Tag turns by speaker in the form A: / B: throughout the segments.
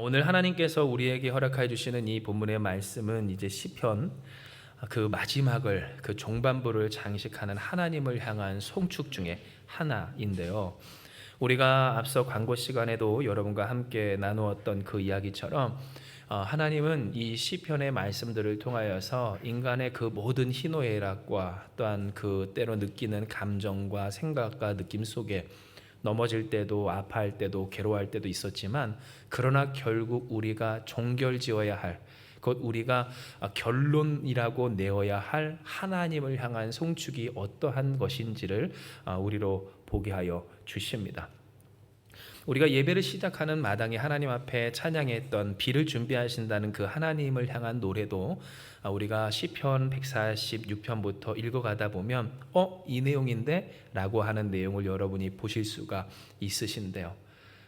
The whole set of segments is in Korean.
A: 오늘 하나님께서 우리에게 허락하여 주시는 이 본문의 말씀은 이제 시편 그 마지막을, 그 종반부를 장식하는 하나님을 향한 송축 중에 하나인데요. 우리가 앞서 광고 시간에도 여러분과 함께 나누었던 그 이야기처럼 하나님은 이 시편의 말씀들을 통하여서 인간의 그 모든 희노애락과 또한 그 때로 느끼는 감정과 생각과 느낌 속에 넘어질 때도 아파할 때도 괴로워할 때도 있었지만, 그러나 결국 우리가 종결지어야 할, 곧 우리가 결론이라고 내어야 할 하나님을 향한 송축이 어떠한 것인지를 우리로 보게 하여 주십니다. 우리가 예배를 시작하는 마당에 하나님 앞에 찬양했던 비를 준비하신다는 그 하나님을 향한 노래도 우리가 시편 146편부터 읽어가다 보면 이 내용인데? 라고 하는 내용을 여러분이 보실 수가 있으신데요.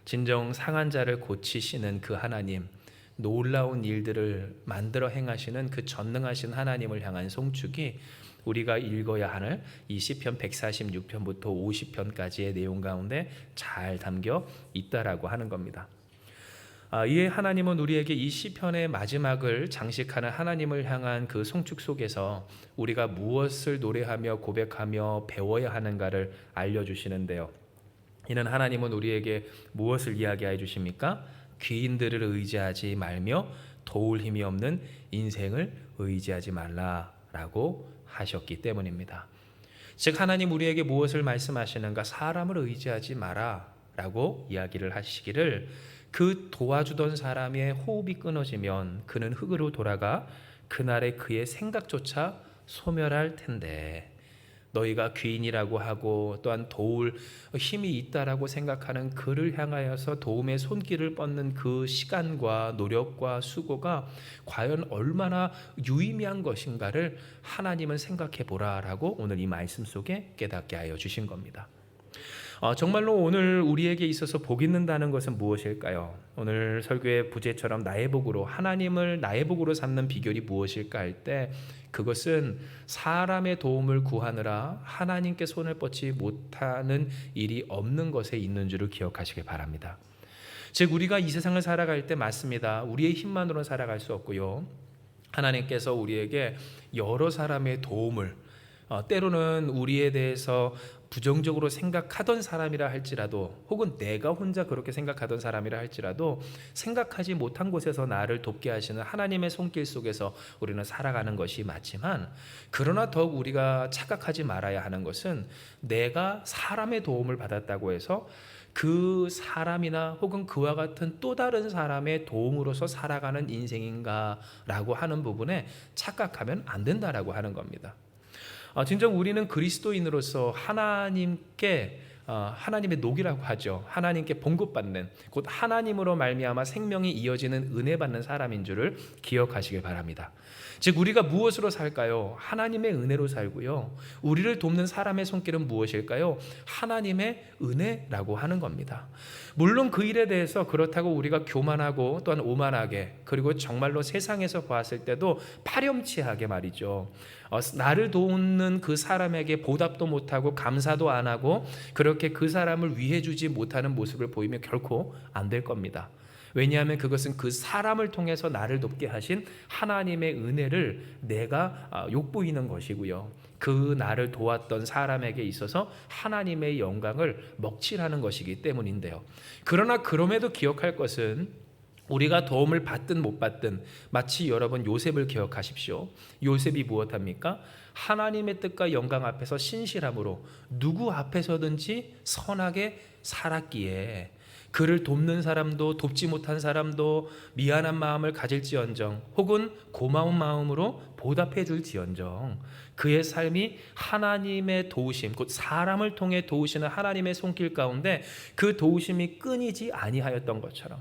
A: 진정 상한 자를 고치시는 그 하나님, 놀라운 일들을 만들어 행하시는 그 전능하신 하나님을 향한 송축이 우리가 읽어야 하는 이 시편 146편부터 50편까지의 내용 가운데 잘 담겨 있다라고 하는 겁니다. 이에 하나님은 우리에게 이 시편의 마지막을 장식하는 하나님을 향한 그 송축 속에서 우리가 무엇을 노래하며 고백하며 배워야 하는가를 알려주시는데요. 이는 하나님은 우리에게 무엇을 이야기해 주십니까? 귀인들을 의지하지 말며 도울 힘이 없는 인생을 의지하지 말라라고 하셨기 때문입니다. 즉 하나님 우리에게 무엇을 말씀하시는가? 사람을 의지하지 마라 라고 이야기를 하시기를, 그 도와주던 사람의 호흡이 끊어지면 그는 흙으로 돌아가 그날에 그의 생각조차 소멸할 텐데, 너희가 귀인이라고 하고 또한 도울 힘이 있다라고 생각하는 그를 향하여서 도움의 손길을 뻗는 그 시간과 노력과 수고가 과연 얼마나 유의미한 것인가를 하나님은 생각해 보라라고 오늘 이 말씀 속에 깨닫게 하여 주신 겁니다. 정말로 오늘 우리에게 있어서 복 있는다는 것은 무엇일까요? 오늘 설교의 부제처럼 나의 복으로, 하나님을 나의 복으로 삼는 비결이 무엇일까 할 때, 그것은 사람의 도움을 구하느라 하나님께 손을 뻗지 못하는 일이 없는 것에 있는 줄을 기억하시길 바랍니다. 즉 우리가 이 세상을 살아갈 때 맞습니다. 우리의 힘만으로는 살아갈 수 없고요. 하나님께서 우리에게 여러 사람의 도움을, 때로는 우리에 대해서 부정적으로 생각하던 사람이라 할지라도, 혹은 내가 혼자 그렇게 생각하던 사람이라 할지라도 생각하지 못한 곳에서 나를 돕게 하시는 하나님의 손길 속에서 우리는 살아가는 것이 맞지만, 그러나 더욱 우리가 착각하지 말아야 하는 것은 내가 사람의 도움을 받았다고 해서 그 사람이나 혹은 그와 같은 또 다른 사람의 도움으로서 살아가는 인생인가 라고 하는 부분에 착각하면 안 된다라고 하는 겁니다. 진정 우리는 그리스도인으로서 하나님께 하나님의 녹이라고 하죠. 하나님께 봉급받는, 곧 하나님으로 말미암아 생명이 이어지는 은혜 받는 사람인 줄을 기억하시길 바랍니다. 즉 우리가 무엇으로 살까요? 하나님의 은혜로 살고요. 우리를 돕는 사람의 손길은 무엇일까요? 하나님의 은혜라고 하는 겁니다. 물론 그 일에 대해서 그렇다고 우리가 교만하고 또한 오만하게, 그리고 정말로 세상에서 보았을 때도 파렴치하게 말이죠, 나를 돕는 그 사람에게 보답도 못하고 감사도 안 하고 그렇게 그 사람을 위해주지 못하는 모습을 보이면 결코 안 될 겁니다. 왜냐하면 그것은 그 사람을 통해서 나를 돕게 하신 하나님의 은혜를 내가 욕보이는 것이고요. 그 나를 도왔던 사람에게 있어서 하나님의 영광을 먹칠하는 것이기 때문인데요. 그러나 그럼에도 기억할 것은, 우리가 도움을 받든 못 받든, 마치 여러분 요셉을 기억하십시오. 요셉이 무엇합니까? 하나님의 뜻과 영광 앞에서 신실함으로 누구 앞에서든지 선하게 살았기에, 그를 돕는 사람도 돕지 못한 사람도 미안한 마음을 가질지언정, 혹은 고마운 마음으로 보답해 줄지언정, 그의 삶이 하나님의 도우심, 곧 사람을 통해 도우시는 하나님의 손길 가운데 그 도우심이 끊이지 아니하였던 것처럼,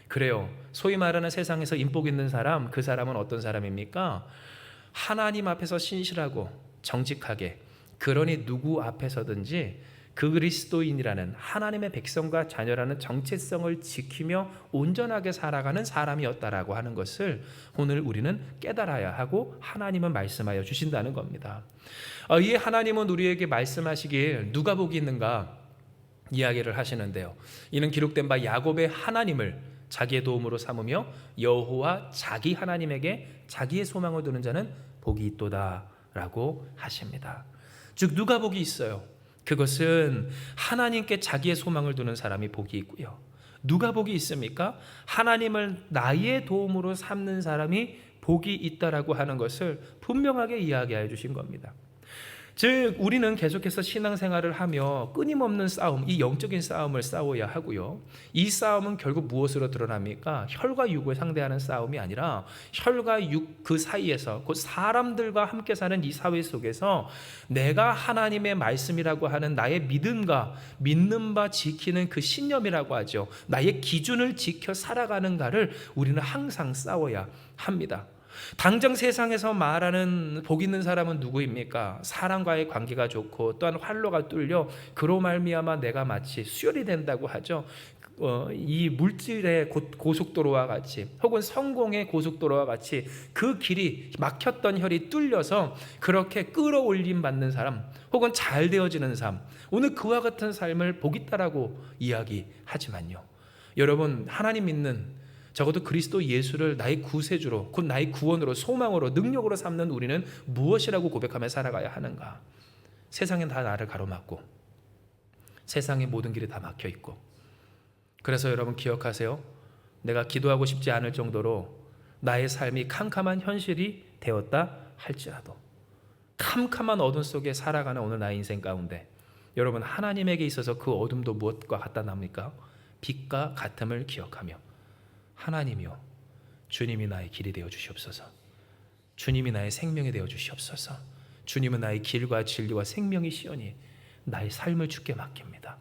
A: 그래요. 소위 말하는 세상에서 인복 있는 사람, 그 사람은 어떤 사람입니까? 하나님 앞에서 신실하고 정직하게, 그러니 누구 앞에서든지 그 그리스도인이라는 하나님의 백성과 자녀라는 정체성을 지키며 온전하게 살아가는 사람이었다라고 하는 것을 오늘 우리는 깨달아야 하고 하나님은 말씀하여 주신다는 겁니다. 이에 하나님은 우리에게 말씀하시길 누가 복이 있는가 이야기를 하시는데요. 이는 기록된 바 야곱의 하나님을 자기의 도움으로 삼으며 여호와 자기 하나님에게 자기의 소망을 두는 자는 복이 있도다라고 하십니다. 즉 누가 복이 있어요? 그것은 하나님께 자기의 소망을 두는 사람이 복이 있고요. 누가 복이 있습니까? 하나님을 나의 도움으로 삼는 사람이 복이 있다라고 하는 것을 분명하게 이야기해 주신 겁니다. 즉 우리는 계속해서 신앙생활을 하며 끊임없는 싸움, 이 영적인 싸움을 싸워야 하고요. 이 싸움은 결국 무엇으로 드러납니까? 혈과 육을 상대하는 싸움이 아니라 혈과 육 그 사이에서 곧 사람들과 함께 사는 이 사회 속에서 내가 하나님의 말씀이라고 하는 나의 믿음과 믿는 바 지키는 그 신념이라고 하죠. 나의 기준을 지켜 살아가는가를 우리는 항상 싸워야 합니다. 당장 세상에서 말하는 복 있는 사람은 누구입니까? 사람과의 관계가 좋고 또한 활로가 뚫려 그로 말미암아 내가 마치 수혈이 된다고 하죠. 이 물질의 고속도로와 같이 혹은 성공의 고속도로와 같이 그 길이 막혔던 혈이 뚫려서 그렇게 끌어올림 받는 사람 혹은 잘 되어지는 삶, 오늘 그와 같은 삶을 복 있다라고 이야기하지만요, 여러분 하나님 믿는, 적어도 그리스도 예수를 나의 구세주로 곧 나의 구원으로 소망으로 능력으로 삼는 우리는 무엇이라고 고백하며 살아가야 하는가? 세상엔 다 나를 가로막고 세상의 모든 길이 다 막혀있고, 그래서 여러분 기억하세요. 내가 기도하고 싶지 않을 정도로 나의 삶이 캄캄한 현실이 되었다 할지라도, 캄캄한 어둠 속에 살아가는 오늘 나의 인생 가운데 여러분 하나님에게 있어서 그 어둠도 무엇과 같다 납니까? 빛과 같음을 기억하며 하나님이요 주님이 나의 길이 되어 주시옵소서. 주님이 나의 생명이 되어 주시옵소서. 주님은 나의 길과 진리와 생명이시오니 나의 삶을 주께 맡깁니다.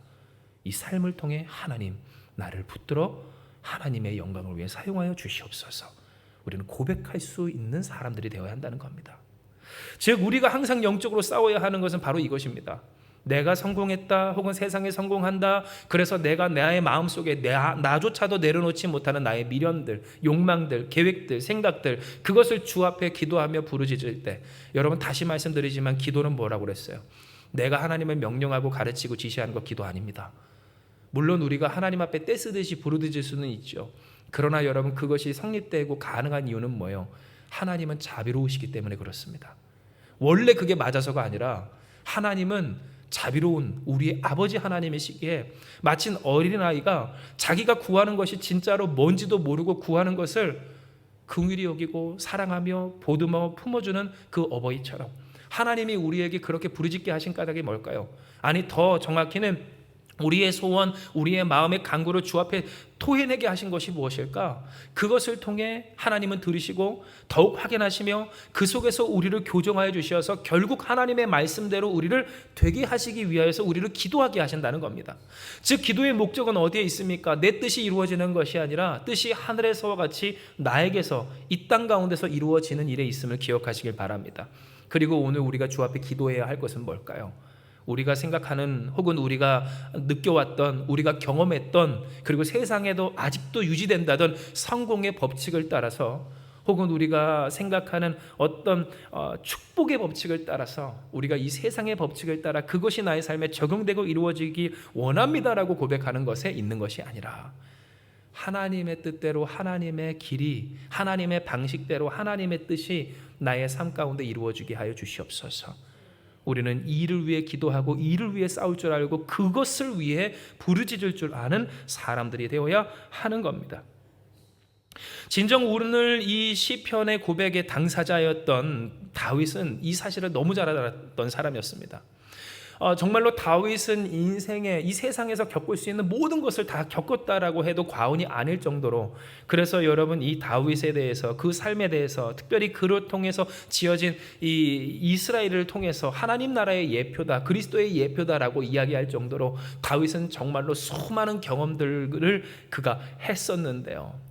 A: 이 삶을 통해 하나님 나를 붙들어 하나님의 영광을 위해 사용하여 주시옵소서. 우리는 고백할 수 있는 사람들이 되어야 한다는 겁니다. 즉 우리가 항상 영적으로 싸워야 하는 것은 바로 이것입니다. 내가 성공했다 혹은 세상에 성공한다, 그래서 내가 나의 마음속에 나조차도 내려놓지 못하는 나의 미련들, 욕망들, 계획들, 생각들, 그것을 주 앞에 기도하며 부르짖을 때, 여러분 다시 말씀드리지만 기도는 뭐라고 그랬어요? 내가 하나님을 명령하고 가르치고 지시하는 것 기도 아닙니다. 물론 우리가 하나님 앞에 떼쓰듯이 부르짖을 수는 있죠. 그러나 여러분 그것이 성립되고 가능한 이유는 뭐예요? 하나님은 자비로우시기 때문에 그렇습니다. 원래 그게 맞아서가 아니라 하나님은 자비로운 우리의 아버지 하나님이시기에 마치 어린아이가 자기가 구하는 것이 진짜로 뭔지도 모르고 구하는 것을 긍휼히 여기고 사랑하며 보듬어 품어주는 그 어버이처럼 하나님이 우리에게 그렇게 부르짖게 하신 까닭이 뭘까요? 아니 더 정확히는 우리의 소원, 우리의 마음의 간구를 주 앞에 토해내게 하신 것이 무엇일까? 그것을 통해 하나님은 들으시고 더욱 확인하시며 그 속에서 우리를 교정하여 주셔서 결국 하나님의 말씀대로 우리를 되게 하시기 위하여서 우리를 기도하게 하신다는 겁니다. 즉 기도의 목적은 어디에 있습니까? 내 뜻이 이루어지는 것이 아니라 뜻이 하늘에서와 같이 나에게서 이 땅 가운데서 이루어지는 일에 있음을 기억하시길 바랍니다. 그리고 오늘 우리가 주 앞에 기도해야 할 것은 뭘까요? 우리가 생각하는 혹은 우리가 느껴왔던, 우리가 경험했던, 그리고 세상에도 아직도 유지된다던 성공의 법칙을 따라서, 혹은 우리가 생각하는 어떤 축복의 법칙을 따라서, 우리가 이 세상의 법칙을 따라 그것이 나의 삶에 적용되고 이루어지기 원합니다라고 고백하는 것에 있는 것이 아니라 하나님의 뜻대로, 하나님의 길이, 하나님의 방식대로, 하나님의 뜻이 나의 삶 가운데 이루어지게 하여 주시옵소서. 우리는 이를 위해 기도하고 이를 위해 싸울 줄 알고 그것을 위해 부르짖을 줄 아는 사람들이 되어야 하는 겁니다. 진정 오늘 이 시편의 고백의 당사자였던 다윗은 이 사실을 너무 잘 알았던 사람이었습니다. 정말로 다윗은 인생에 이 세상에서 겪을 수 있는 모든 것을 다 겪었다라고 해도 과언이 아닐 정도로, 그래서 여러분 이 다윗에 대해서, 그 삶에 대해서, 특별히 그를 통해서 지어진 이 이스라엘을 통해서 하나님 나라의 예표다, 그리스도의 예표다라고 이야기할 정도로 다윗은 정말로 수많은 경험들을 그가 했었는데요.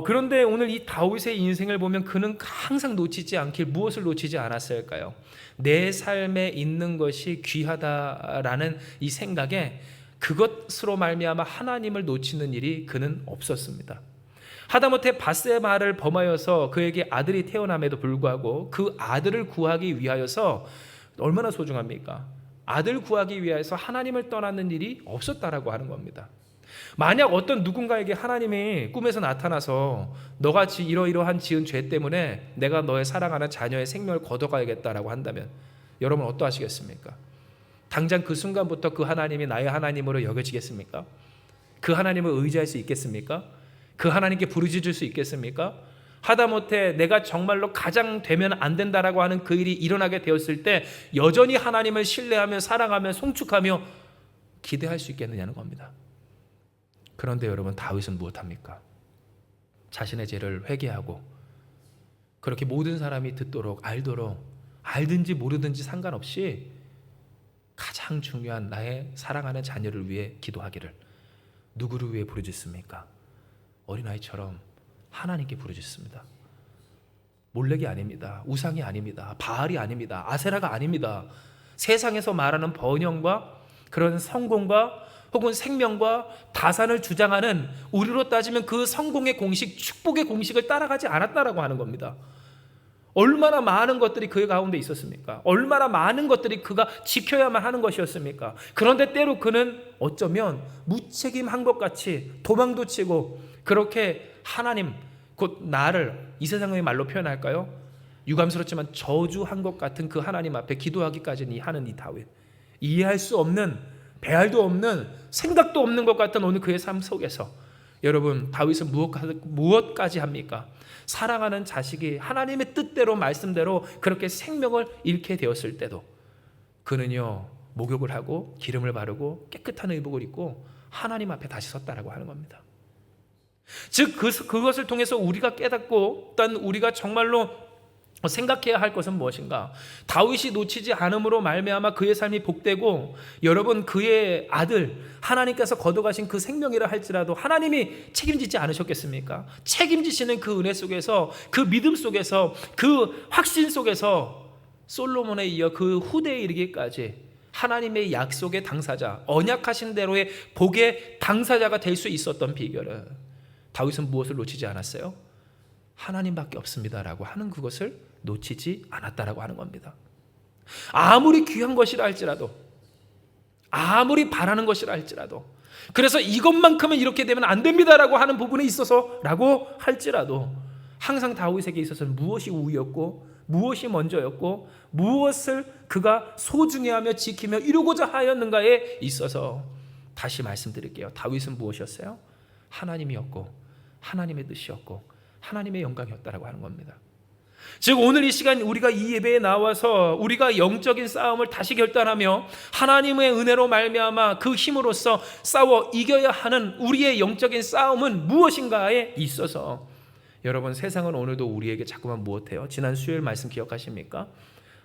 A: 그런데 오늘 이 다윗의 인생을 보면 그는 항상 놓치지 않길 무엇을 놓치지 않았을까요? 내 삶에 있는 것이 귀하다라는 이 생각에 그것으로 말미암아 하나님을 놓치는 일이 그는 없었습니다. 하다못해 밧세바를 범하여서 그에게 아들이 태어남에도 불구하고 그 아들을 구하기 위하여서 얼마나 소중합니까? 아들 구하기 위해서 하나님을 떠나는 일이 없었다라고 하는 겁니다. 만약 어떤 누군가에게 하나님이 꿈에서 나타나서 너가 이러이러한 지은 죄 때문에 내가 너의 사랑하는 자녀의 생명을 거둬가야겠다라고 한다면 여러분 어떠하시겠습니까? 당장 그 순간부터 그 하나님이 나의 하나님으로 여겨지겠습니까? 그 하나님을 의지할 수 있겠습니까? 그 하나님께 부르짖을 수 있겠습니까? 하다못해 내가 정말로 가장 되면 안 된다라고 하는 그 일이 일어나게 되었을 때 여전히 하나님을 신뢰하며 사랑하며 송축하며 기대할 수 있겠느냐는 겁니다. 그런데 여러분, 다윗은 무엇합니까? 자신의 죄를 회개하고 그렇게 모든 사람이 듣도록 알도록, 알든지 모르든지 상관없이 가장 중요한 나의 사랑하는 자녀를 위해 기도하기를 누구를 위해 부르짖습니까? 어린아이처럼 하나님께 부르짖습니다. 몰렉이 아닙니다. 우상이 아닙니다. 바알이 아닙니다. 아세라가 아닙니다. 세상에서 말하는 번영과 그런 성공과 혹은 생명과 다산을 주장하는, 우리로 따지면 그 성공의 공식, 축복의 공식을 따라가지 않았다라고 하는 겁니다. 얼마나 많은 것들이 그의 가운데 있었습니까? 얼마나 많은 것들이 그가 지켜야만 하는 것이었습니까? 그런데 때로 그는 어쩌면 무책임한 것 같이 도망도 치고 그렇게 하나님, 곧 나를 이 세상의 말로 표현할까요? 유감스럽지만 저주한 것 같은 그 하나님 앞에 기도하기까지 하는 이 다윗, 이해할 수 없는, 배알도 없는, 생각도 없는 것 같은 오늘 그의 삶 속에서 여러분, 다윗은 무엇까지 합니까? 사랑하는 자식이 하나님의 뜻대로, 말씀대로 그렇게 생명을 잃게 되었을 때도 그는요, 목욕을 하고 기름을 바르고 깨끗한 의복을 입고 하나님 앞에 다시 섰다라고 하는 겁니다. 즉 그것을 통해서 우리가 깨닫고 또 우리가 정말로 생각해야 할 것은 무엇인가? 다윗이 놓치지 않음으로 말미암아 그의 삶이 복되고, 여러분, 그의 아들 하나님께서 거둬가신 그 생명이라 할지라도 하나님이 책임지지 않으셨겠습니까? 책임지시는 그 은혜 속에서, 그 믿음 속에서, 그 확신 속에서 솔로몬에 이어 그 후대에 이르기까지 하나님의 약속의 당사자, 언약하신 대로의 복의 당사자가 될 수 있었던 비결은, 다윗은 무엇을 놓치지 않았어요? 하나님밖에 없습니다라고 하는 그것을 놓치지 않았다라고 하는 겁니다. 아무리 귀한 것이라 할지라도, 아무리 바라는 것이라 할지라도, 그래서 이것만큼은 이렇게 되면 안 됩니다라고 하는 부분에 있어서라고 할지라도 항상 다윗에게 있어서는 무엇이 우위였고 무엇이 먼저였고 무엇을 그가 소중해하며 지키며 이루고자 하였는가에 있어서 다시 말씀드릴게요. 다윗은 무엇이었어요? 하나님이었고 하나님의 뜻이었고 하나님의 영광이었다라고 하는 겁니다. 즉 오늘 이 시간 우리가 이 예배에 나와서 우리가 영적인 싸움을 다시 결단하며 하나님의 은혜로 말미암아 그 힘으로써 싸워 이겨야 하는 우리의 영적인 싸움은 무엇인가에 있어서, 여러분, 세상은 오늘도 우리에게 자꾸만 무엇해요? 지난 수요일 말씀 기억하십니까?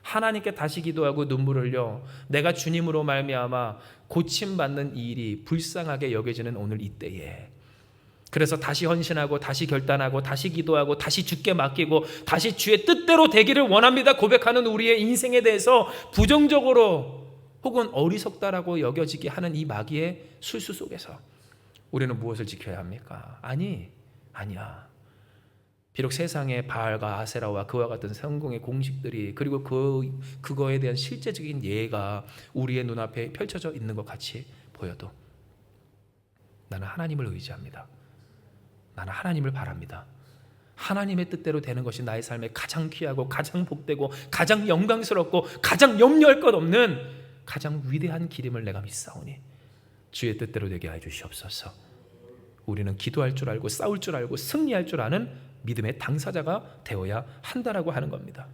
A: 하나님께 다시 기도하고 눈물을 흘려 내가 주님으로 말미암아 고침받는 이 일이 불쌍하게 여겨지는 오늘 이때에, 그래서 다시 헌신하고 다시 결단하고 다시 기도하고 다시 주께 맡기고 다시 주의 뜻대로 되기를 원합니다 고백하는 우리의 인생에 대해서 부정적으로 혹은 어리석다라고 여겨지게 하는 이 마귀의 술수 속에서 우리는 무엇을 지켜야 합니까? 아니야. 비록 세상의 바알과 아세라와 그와 같은 성공의 공식들이, 그리고 그거에 대한 실제적인 예가 우리의 눈앞에 펼쳐져 있는 것 같이 보여도 나는 하나님을 의지합니다. 나는 하나님을 바랍니다. 하나님의 뜻대로 되는 것이 나의 삶에 가장 귀하고 가장 복되고 가장 영광스럽고 가장 염려할 것 없는 가장 위대한 기름을 내가 믿사오니 주의 뜻대로 되게 해 주시옵소서. 우리는 기도할 줄 알고 싸울 줄 알고 승리할 줄 아는 믿음의 당사자가 되어야 한다라고 하는 겁니다.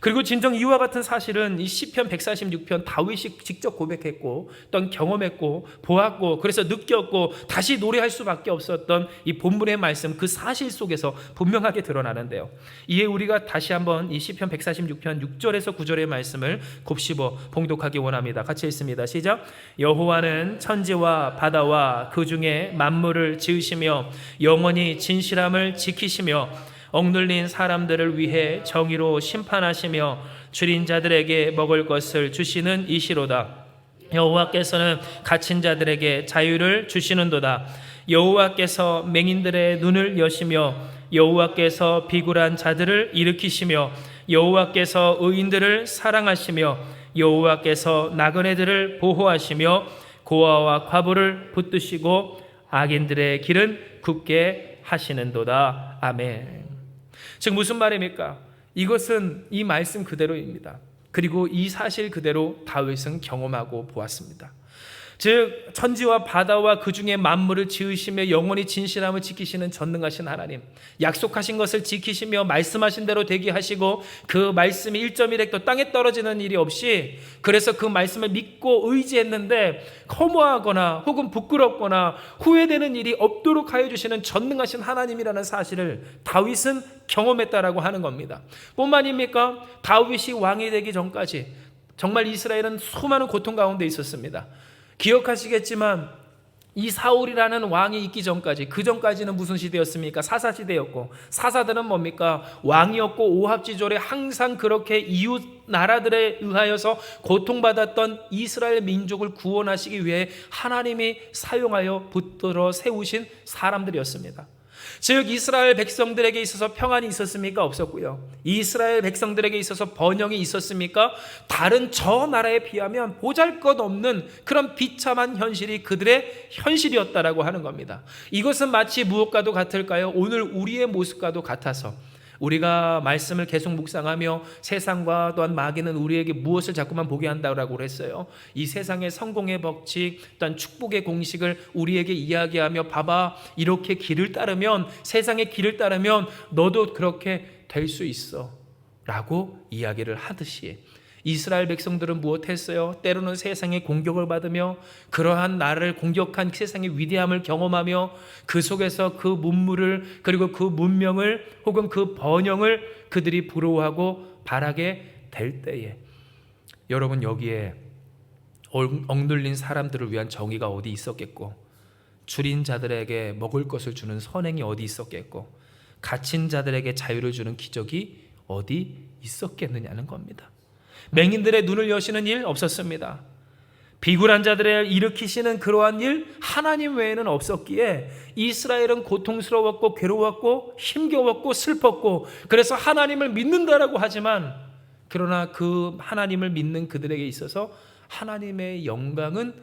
A: 그리고 진정 이와 같은 사실은 이 시편 146편 다윗이 직접 고백했고 또 경험했고 보았고 그래서 느꼈고 다시 노래할 수밖에 없었던 이 본문의 말씀, 그 사실 속에서 분명하게 드러나는데요. 이에 우리가 다시 한번 이 시편 146편 6절에서 9절의 말씀을 곱씹어 봉독하기 원합니다. 같이 읽습니다. 시작. 여호와는 천지와 바다와 그 중에 만물을 지으시며 영원히 진실함을 지키시며 억눌린 사람들을 위해 정의로 심판하시며 줄인 자들에게 먹을 것을 주시는 이시로다. 여호와께서는 갇힌 자들에게 자유를 주시는도다. 여호와께서 맹인들의 눈을 여시며 여호와께서 비굴한 자들을 일으키시며 여호와께서 의인들을 사랑하시며 여호와께서 나그네들을 보호하시며 고아와 과부를 붙드시고 악인들의 길은 굳게 하시는도다. 아멘. 즉 무슨 말입니까? 이것은 이 말씀 그대로입니다. 그리고 이 사실 그대로 다윗은 경험하고 보았습니다. 즉 천지와 바다와 그 중에 만물을 지으시며 영원히 진실함을 지키시는 전능하신 하나님, 약속하신 것을 지키시며 말씀하신 대로 되게 하시고 그 말씀이 1.1획도 땅에 떨어지는 일이 없이, 그래서 그 말씀을 믿고 의지했는데 허무하거나 혹은 부끄럽거나 후회되는 일이 없도록 하여 주시는 전능하신 하나님이라는 사실을 다윗은 경험했다라고 하는 겁니다. 뿐만입니까? 다윗이 왕이 되기 전까지 정말 이스라엘은 수많은 고통 가운데 있었습니다. 기억하시겠지만 이 사울이라는 왕이 있기 전까지, 그 전까지는 무슨 시대였습니까? 사사시대였고, 사사들은 뭡니까? 왕이었고 오합지졸에 항상 그렇게 이웃 나라들에 의하여서 고통받았던 이스라엘 민족을 구원하시기 위해 하나님이 사용하여 붙들어 세우신 사람들이었습니다. 즉 이스라엘 백성들에게 있어서 평안이 있었습니까? 없었고요. 이스라엘 백성들에게 있어서 번영이 있었습니까? 다른 저 나라에 비하면 보잘것없는 그런 비참한 현실이 그들의 현실이었다라고 하는 겁니다. 이것은 마치 무엇과도 같을까요? 오늘 우리의 모습과도 같아서 우리가 말씀을 계속 묵상하며 세상과 또한 마귀는 우리에게 무엇을 자꾸만 보게 한다고 했어요. 이 세상의 성공의 법칙, 또한 축복의 공식을 우리에게 이야기하며, 봐봐, 이렇게 길을 따르면, 세상의 길을 따르면 너도 그렇게 될 수 있어 라고 이야기를 하듯이 이스라엘 백성들은 무엇했어요? 때로는 세상의 공격을 받으며 그러한 나라를 공격한 세상의 위대함을 경험하며 그 속에서 그 문물을, 그리고 그 문명을 혹은 그 번영을 그들이 부러워하고 바라게 될 때에, 여러분 여기에 억눌린 사람들을 위한 정의가 어디 있었겠고, 줄인 자들에게 먹을 것을 주는 선행이 어디 있었겠고, 갇힌 자들에게 자유를 주는 기적이 어디 있었겠느냐는 겁니다. 맹인들의 눈을 여시는 일 없었습니다. 비굴한 자들을 일으키시는 그러한 일 하나님 외에는 없었기에 이스라엘은 고통스러웠고 괴로웠고 힘겨웠고 슬펐고, 그래서 하나님을 믿는다라고 하지만, 그러나 그 하나님을 믿는 그들에게 있어서 하나님의 영광은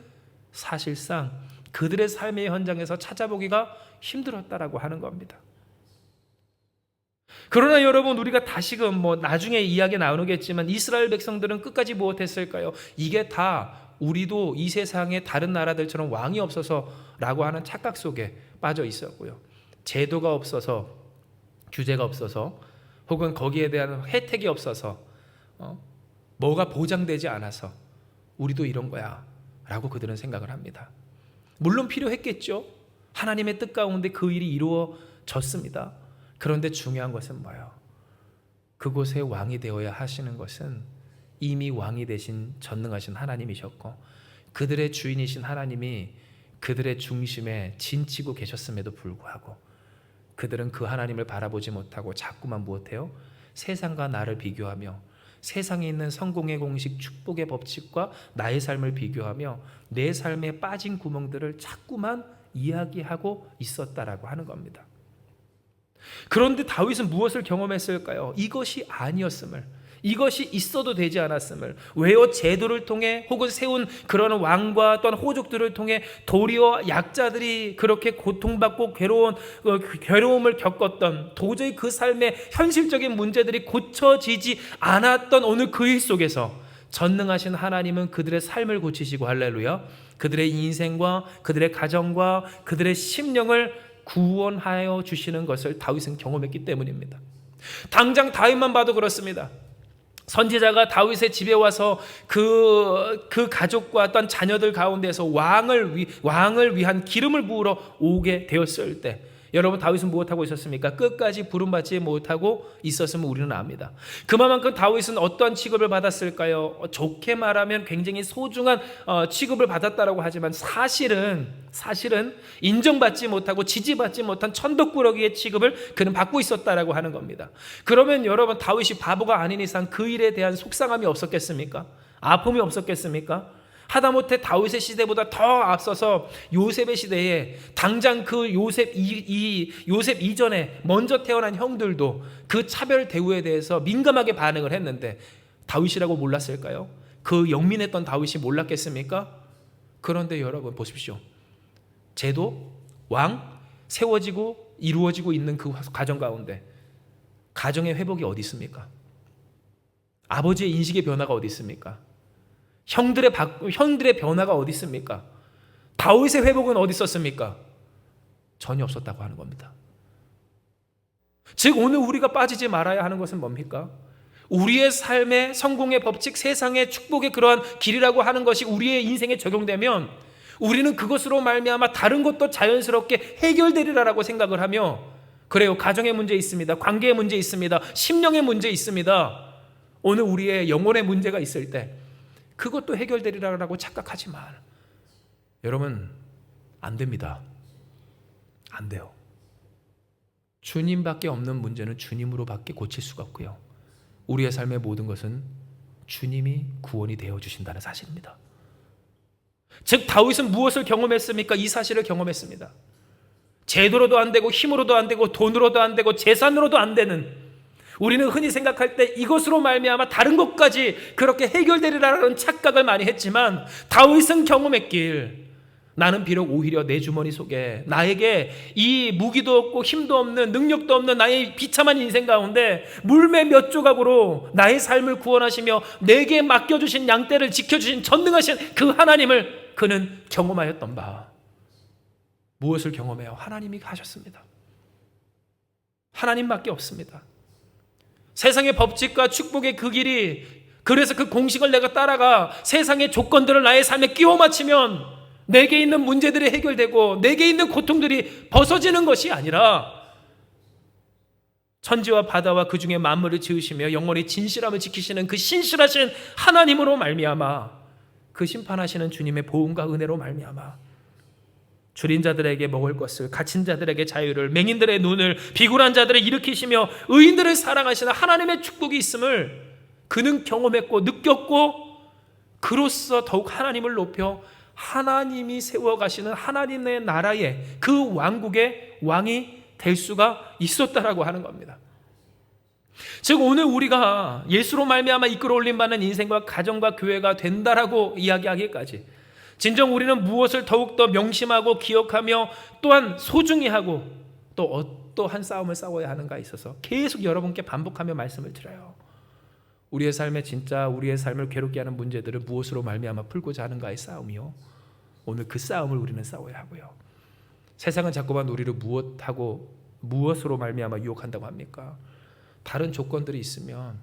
A: 사실상 그들의 삶의 현장에서 찾아보기가 힘들었다라고 하는 겁니다. 그러나 여러분, 우리가 다시금 나중에 이야기 나누겠지만 이스라엘 백성들은 끝까지 무엇했을까요? 이게 다 우리도 이 세상의 다른 나라들처럼 왕이 없어서라고 하는 착각 속에 빠져 있었고요. 제도가 없어서, 규제가 없어서, 혹은 거기에 대한 혜택이 없어서, 뭐가 보장되지 않아서 우리도 이런 거야 라고 그들은 생각을 합니다. 물론 필요했겠죠. 하나님의 뜻 가운데 그 일이 이루어졌습니다. 그런데 중요한 것은 뭐예요? 그곳에 왕이 되어야 하시는 것은 이미 왕이 되신 전능하신 하나님이셨고, 그들의 주인이신 하나님이 그들의 중심에 진치고 계셨음에도 불구하고 그들은 그 하나님을 바라보지 못하고 자꾸만 무엇해요? 세상과 나를 비교하며, 세상에 있는 성공의 공식, 축복의 법칙과 나의 삶을 비교하며 내 삶에 빠진 구멍들을 자꾸만 이야기하고 있었다라고 하는 겁니다. 그런데 다윗은 무엇을 경험했을까요? 이것이 아니었음을, 이것이 있어도 되지 않았음을, 외어 제도를 통해 혹은 세운 그런 왕과 또한 호족들을 통해 도리어 약자들이 그렇게 고통받고 괴로움을 겪었던, 도저히 그 삶의 현실적인 문제들이 고쳐지지 않았던 오늘 그 일 속에서 전능하신 하나님은 그들의 삶을 고치시고, 할렐루야, 그들의 인생과 그들의 가정과 그들의 심령을 구원하여 주시는 것을 다윗은 경험했기 때문입니다. 당장 다윗만 봐도 그렇습니다. 선지자가 다윗의 집에 와서 그 가족과 또한 자녀들 가운데서 왕을 위한 기름을 부으러 오게 되었을 때, 여러분 다윗은 무엇하고 있었습니까? 끝까지 부름받지 못하고 있었음을 우리는 압니다. 그만큼 다윗은 어떠한 취급을 받았을까요? 좋게 말하면 굉장히 소중한 취급을 받았다라고 하지만 사실은 인정받지 못하고 지지받지 못한 천덕꾸러기의 취급을 그는 받고 있었다라고 하는 겁니다. 그러면 여러분, 다윗이 바보가 아닌 이상 그 일에 대한 속상함이 없었겠습니까? 아픔이 없었겠습니까? 하다못해 다윗의 시대보다 더 앞서서 요셉의 시대에 당장 그 요셉 이전에 먼저 태어난 형들도 그 차별 대우에 대해서 민감하게 반응을 했는데 다윗이라고 몰랐을까요? 그 영민했던 다윗이 몰랐겠습니까? 그런데 여러분 보십시오. 제도, 왕 세워지고 이루어지고 있는 그 가정 가운데 가정의 회복이 어디 있습니까? 아버지의 인식의 변화가 어디 있습니까? 형들의 변화가 어디 있습니까? 다윗의 회복은 어디 있었습니까? 전혀 없었다고 하는 겁니다. 즉 오늘 우리가 빠지지 말아야 하는 것은 뭡니까? 우리의 삶의 성공의 법칙, 세상의 축복의 그러한 길이라고 하는 것이 우리의 인생에 적용되면 우리는 그것으로 말미암아 다른 것도 자연스럽게 해결되리라고 생각을 하며, 그래요, 가정의 문제 있습니다, 관계의 문제 있습니다, 심령의 문제 있습니다, 오늘 우리의 영혼의 문제가 있을 때 그것도 해결되리라고 착각하지만 여러분 안 됩니다. 안 돼요. 주님밖에 없는 문제는 주님으로밖에 고칠 수가 없고요, 우리의 삶의 모든 것은 주님이 구원이 되어주신다는 사실입니다. 즉 다윗은 무엇을 경험했습니까? 이 사실을 경험했습니다. 제도로도 안 되고 힘으로도 안 되고 돈으로도 안 되고 재산으로도 안 되는, 우리는 흔히 생각할 때 이것으로 말미암아 다른 것까지 그렇게 해결되리라는 착각을 많이 했지만 다윗은 경험했길, 나는 비록 오히려 내 주머니 속에 나에게 이 무기도 없고 힘도 없는 능력도 없는 나의 비참한 인생 가운데 물매 몇 조각으로 나의 삶을 구원하시며 내게 맡겨주신 양떼를 지켜주신 전능하신 그 하나님을 그는 경험하였던 바. 무엇을 경험해요? 하나님이 하셨습니다. 하나님밖에 없습니다. 세상의 법칙과 축복의 그 길이, 그래서 그 공식을 내가 따라가 세상의 조건들을 나의 삶에 끼워 맞추면 내게 있는 문제들이 해결되고 내게 있는 고통들이 벗어지는 것이 아니라 천지와 바다와 그 중에 만물을 지으시며 영원히 진실함을 지키시는 그 신실하신 하나님으로 말미암아, 그 심판하시는 주님의 보응과 은혜로 말미암아 줄인 자들에게 먹을 것을, 갇힌 자들에게 자유를, 맹인들의 눈을, 비굴한 자들을 일으키시며 의인들을 사랑하시는 하나님의 축복이 있음을 그는 경험했고 느꼈고, 그로써 더욱 하나님을 높여 하나님이 세워가시는 하나님의 나라의 그 왕국의 왕이 될 수가 있었다라고 하는 겁니다. 즉 오늘 우리가 예수로 말미암아 이끌어 올림 받는 인생과 가정과 교회가 된다라고 이야기하기까지 진정 우리는 무엇을 더욱더 명심하고 기억하며 또한 소중히 하고 또 어떠한 싸움을 싸워야 하는가에 있어서 계속 여러분께 반복하며 말씀을 드려요. 우리의 삶에 진짜 우리의 삶을 괴롭게 하는 문제들을 무엇으로 말미암아 풀고자 하는가의 싸움이요, 오늘 그 싸움을 우리는 싸워야 하고요. 세상은 자꾸만 우리를 무엇으로 말미암아 유혹한다고 합니까? 다른 조건들이 있으면,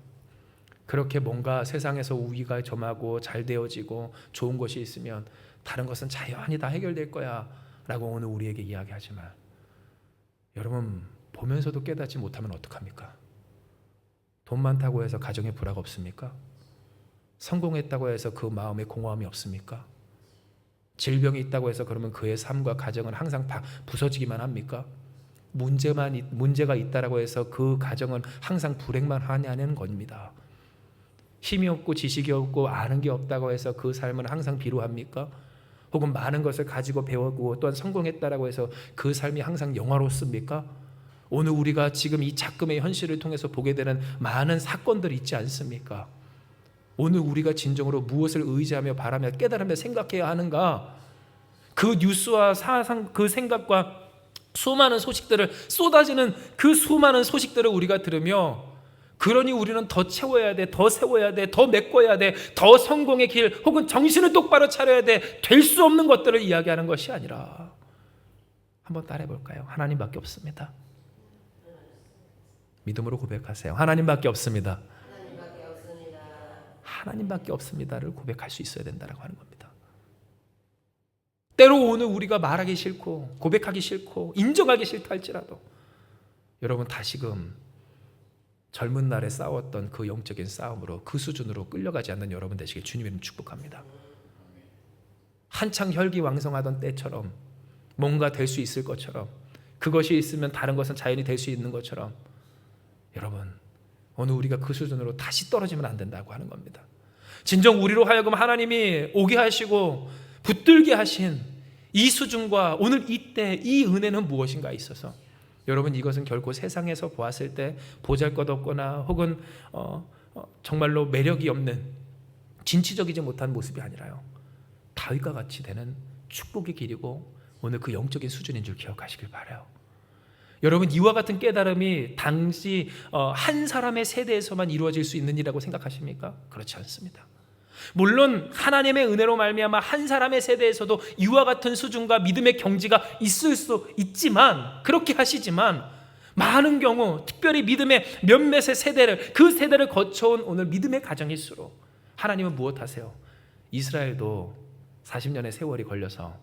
A: 그렇게 뭔가 세상에서 우위가 점하고 잘 되어지고 좋은 것이 있으면 다른 것은 자연히 다 해결될 거야 라고 오늘 우리에게 이야기하지만, 여러분 보면서도 깨닫지 못하면 어떡합니까? 돈 많다고 해서 가정에 불화가 없습니까? 성공했다고 해서 그 마음에 공허함이 없습니까? 질병이 있다고 해서 그러면 그의 삶과 가정은 항상 부서지기만 합니까? 문제가 있다라고 해서 그 가정은 항상 불행만 하냐는 겁니다. 힘이 없고 지식이 없고 아는 게 없다고 해서 그 삶은 항상 비루합니까? 혹은 많은 것을 가지고 배우고 또한 성공했다라고 해서 그 삶이 항상 영화롭습니까? 오늘 우리가 지금 이 작금의 현실을 통해서 보게 되는 많은 사건들이 있지 않습니까? 오늘 우리가 진정으로 무엇을 의지하며 바라며 깨달으며 생각해야 하는가? 그 뉴스와 사상, 그 생각과 수많은 소식들을 쏟아지는 그 수많은 소식들을 우리가 들으며, 그러니 우리는 더 채워야 돼, 더 세워야 돼, 더 메꿔야 돼, 더 성공의 길 혹은 정신을 똑바로 차려야 돼, 될 수 없는 것들을 이야기하는 것이 아니라, 한번 따라해 볼까요? 하나님밖에 없습니다. 믿음으로 고백하세요. 하나님밖에 없습니다. 하나님밖에 없습니다를 고백할 수 있어야 된다고 하는 겁니다. 때로 오늘 우리가 말하기 싫고 고백하기 싫고 인정하기 싫다 할지라도 여러분 다시금 젊은 날에 싸웠던 그 영적인 싸움으로 그 수준으로 끌려가지 않는 여러분 되시길 주님의 이름 축복합니다. 한창 혈기왕성하던 때처럼 뭔가 될 수 있을 것처럼, 그것이 있으면 다른 것은 자연히 될 수 있는 것처럼, 여러분 오늘 우리가 그 수준으로 다시 떨어지면 안 된다고 하는 겁니다. 진정 우리로 하여금 하나님이 오게 하시고 붙들게 하신 이 수준과 오늘 이때 이 은혜는 무엇인가 있어서, 여러분 이것은 결코 세상에서 보았을 때 보잘것없거나 혹은 정말로 매력이 없는 진취적이지 못한 모습이 아니라요, 다윗과 같이 되는 축복의 길이고 오늘 그 영적인 수준인 줄 기억하시길 바라요. 여러분, 이와 같은 깨달음이 당시 한 사람의 세대에서만 이루어질 수 있는 일이라고 생각하십니까? 그렇지 않습니다. 물론 하나님의 은혜로 말미암아 한 사람의 세대에서도 이와 같은 수준과 믿음의 경지가 있을 수 있지만, 그렇게 하시지만 많은 경우 특별히 믿음의 몇몇의 세대를, 그 세대를 거쳐온 오늘 믿음의 가정일수록 하나님은 무엇 하세요? 이스라엘도 40년의 세월이 걸려서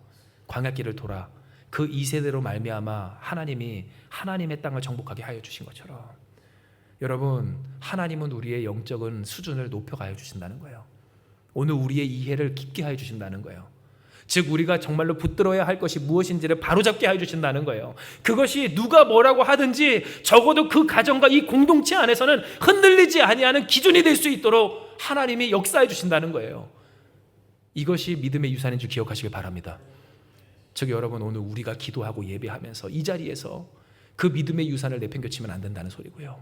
A: 광야길을 돌아 그 2세대로 말미암아 하나님이 하나님의 땅을 정복하게 하여 주신 것처럼, 여러분, 하나님은 우리의 영적인 수준을 높여가여 주신다는 거예요. 오늘 우리의 이해를 깊게 하여 주신다는 거예요. 즉 우리가 정말로 붙들어야 할 것이 무엇인지를 바로잡게 하여 주신다는 거예요. 그것이 누가 뭐라고 하든지 적어도 그 가정과 이 공동체 안에서는 흔들리지 아니하는 기준이 될 수 있도록 하나님이 역사해 주신다는 거예요. 이것이 믿음의 유산인 줄 기억하시길 바랍니다. 즉 여러분, 오늘 우리가 기도하고 예배하면서 이 자리에서 그 믿음의 유산을 내팽겨치면 안 된다는 소리고요.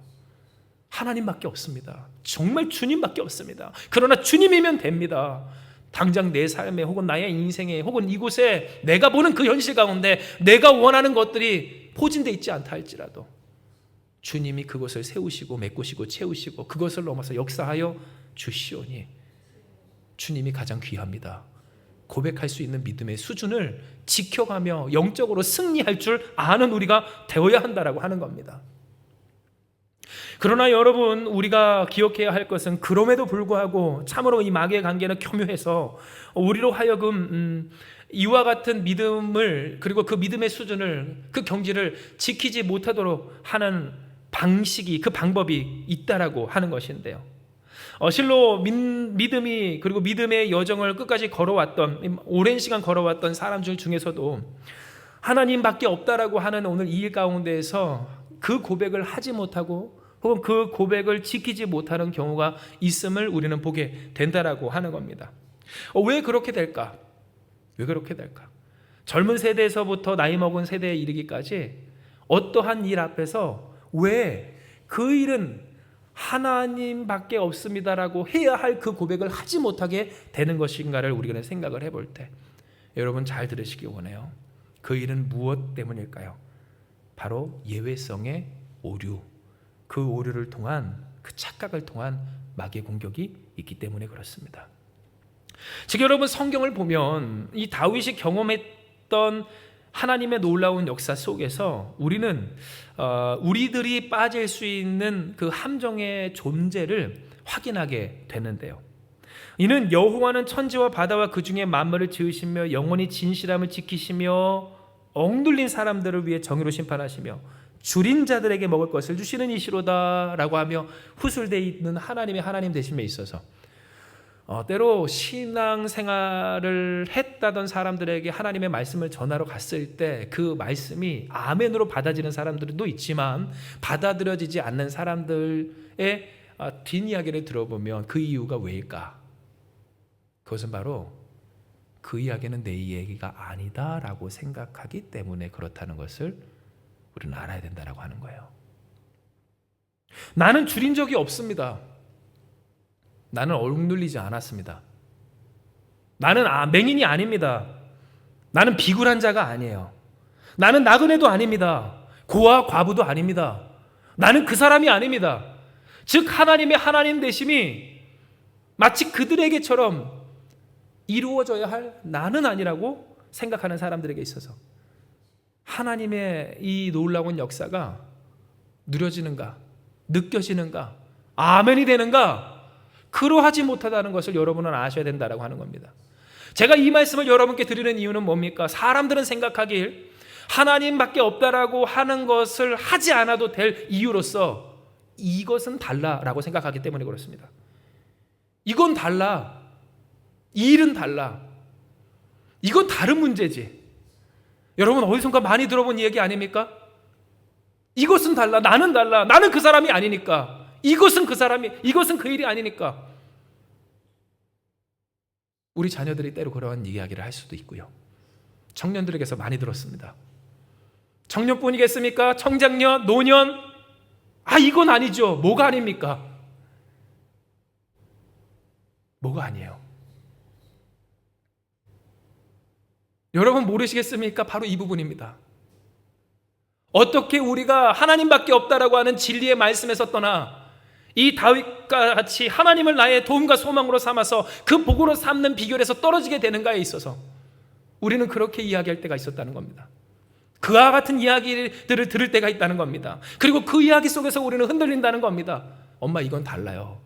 A: 하나님밖에 없습니다. 정말 주님밖에 없습니다. 그러나 주님이면 됩니다. 당장 내 삶에 혹은 나의 인생에 혹은 이곳에 내가 보는 그 현실 가운데 내가 원하는 것들이 포진되어 있지 않다 할지라도 주님이 그것을 세우시고 메꾸시고 채우시고 그것을 넘어서 역사하여 주시오니 주님이 가장 귀합니다. 고백할 수 있는 믿음의 수준을 지켜가며 영적으로 승리할 줄 아는 우리가 되어야 한다라고 하는 겁니다. 그러나 여러분, 우리가 기억해야 할 것은 그럼에도 불구하고 참으로 이 마귀의 관계는 교묘해서 우리로 하여금 이와 같은 믿음을, 그리고 그 믿음의 수준을, 그 경지를 지키지 못하도록 하는 방식이, 그 방법이 있다라고 하는 것인데요. 실로 믿음이, 그리고 믿음의 여정을 끝까지 걸어왔던, 오랜 시간 걸어왔던 사람들 중에서도 하나님밖에 없다라고 하는 오늘 이 일 가운데에서 그 고백을 하지 못하고 혹은 그 고백을 지키지 못하는 경우가 있음을 우리는 보게 된다라고 하는 겁니다. 왜 그렇게 될까? 왜 그렇게 될까? 젊은 세대에서부터 나이 먹은 세대에 이르기까지 어떠한 일 앞에서 왜 그 일은 하나님밖에 없습니다라고 해야 할 그 고백을 하지 못하게 되는 것인가를 우리가 생각을 해볼 때, 여러분 잘 들으시기 원해요. 그 일은 무엇 때문일까요? 바로 예외성의 오류, 그 오류를 통한, 그 착각을 통한 마귀의 공격이 있기 때문에 그렇습니다. 즉 여러분, 성경을 보면 이 다윗이 경험했던 하나님의 놀라운 역사 속에서 우리는 우리들이 빠질 수 있는 그 함정의 존재를 확인하게 되는데요. 이는 여호와는 천지와 바다와 그 중에 만물을 지으시며 영원히 진실함을 지키시며 억눌린 사람들을 위해 정의로 심판하시며 줄인 자들에게 먹을 것을 주시는 이시로다 라고 하며 후술되어 있는 하나님의 하나님 되심에 있어서 때로 신앙생활을 했다던 사람들에게 하나님의 말씀을 전하러 갔을 때 그 말씀이 아멘으로 받아지는 사람들도 있지만 받아들여지지 않는 사람들의 뒷이야기를 들어보면 그 이유가 왜일까? 그것은 바로 그 이야기는 내 얘기가 아니다라고 생각하기 때문에 그렇다는 것을 우리는 알아야 된다라고 하는 거예요. 나는 줄인 적이 없습니다. 나는 억눌리지 않았습니다. 나는 맹인이 아닙니다. 나는 비굴한 자가 아니에요. 나는 나그네도 아닙니다. 고아 과부도 아닙니다. 나는 그 사람이 아닙니다. 즉 하나님의 하나님 되심이 마치 그들에게처럼 이루어져야 할 나는 아니라고 생각하는 사람들에게 있어서 하나님의 이 놀라운 역사가 누려지는가, 느껴지는가, 아멘이 되는가, 그러하지 못하다는 것을 여러분은 아셔야 된다라고 하는 겁니다. 제가 이 말씀을 여러분께 드리는 이유는 뭡니까? 사람들은 생각하길 하나님밖에 없다라고 하는 것을 하지 않아도 될 이유로서 이것은 달라라고 생각하기 때문에 그렇습니다. 이건 달라, 이 일은 달라, 이건 다른 문제지. 여러분 어디선가 많이 들어본 얘기 아닙니까? 이것은 달라, 나는 달라, 나는 그 사람이 아니니까, 이것은 그 사람이, 이것은 그 일이 아니니까. 우리 자녀들이 때로 그러한 이야기를 할 수도 있고요. 청년들에게서 많이 들었습니다. 청년뿐이겠습니까? 청장년, 노년? 이건 아니죠. 뭐가 아닙니까? 뭐가 아니에요? 여러분 모르시겠습니까? 바로 이 부분입니다. 어떻게 우리가 하나님밖에 없다라고 하는 진리의 말씀에서 떠나 이 다윗과 같이 하나님을 나의 도움과 소망으로 삼아서 그 복으로 삼는 비결에서 떨어지게 되는가에 있어서 우리는 그렇게 이야기할 때가 있었다는 겁니다. 그와 같은 이야기들을 들을 때가 있다는 겁니다. 그리고 그 이야기 속에서 우리는 흔들린다는 겁니다. 엄마 이건 달라요.